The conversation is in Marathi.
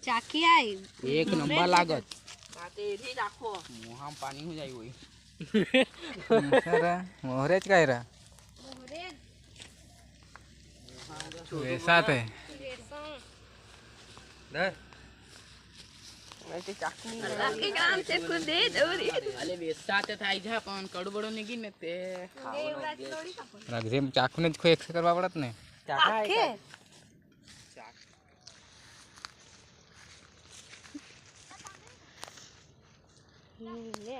ચાકી આઈ એક નંબર लागत मोहाम पानी हो जाई होई मोहरेच काय रा वेसात है अले बेसात थाई जा पण कडबडो निगी ने ते रागजेम चाकूने જ કોઈ એક્સ કરવા પડત ને આખે લે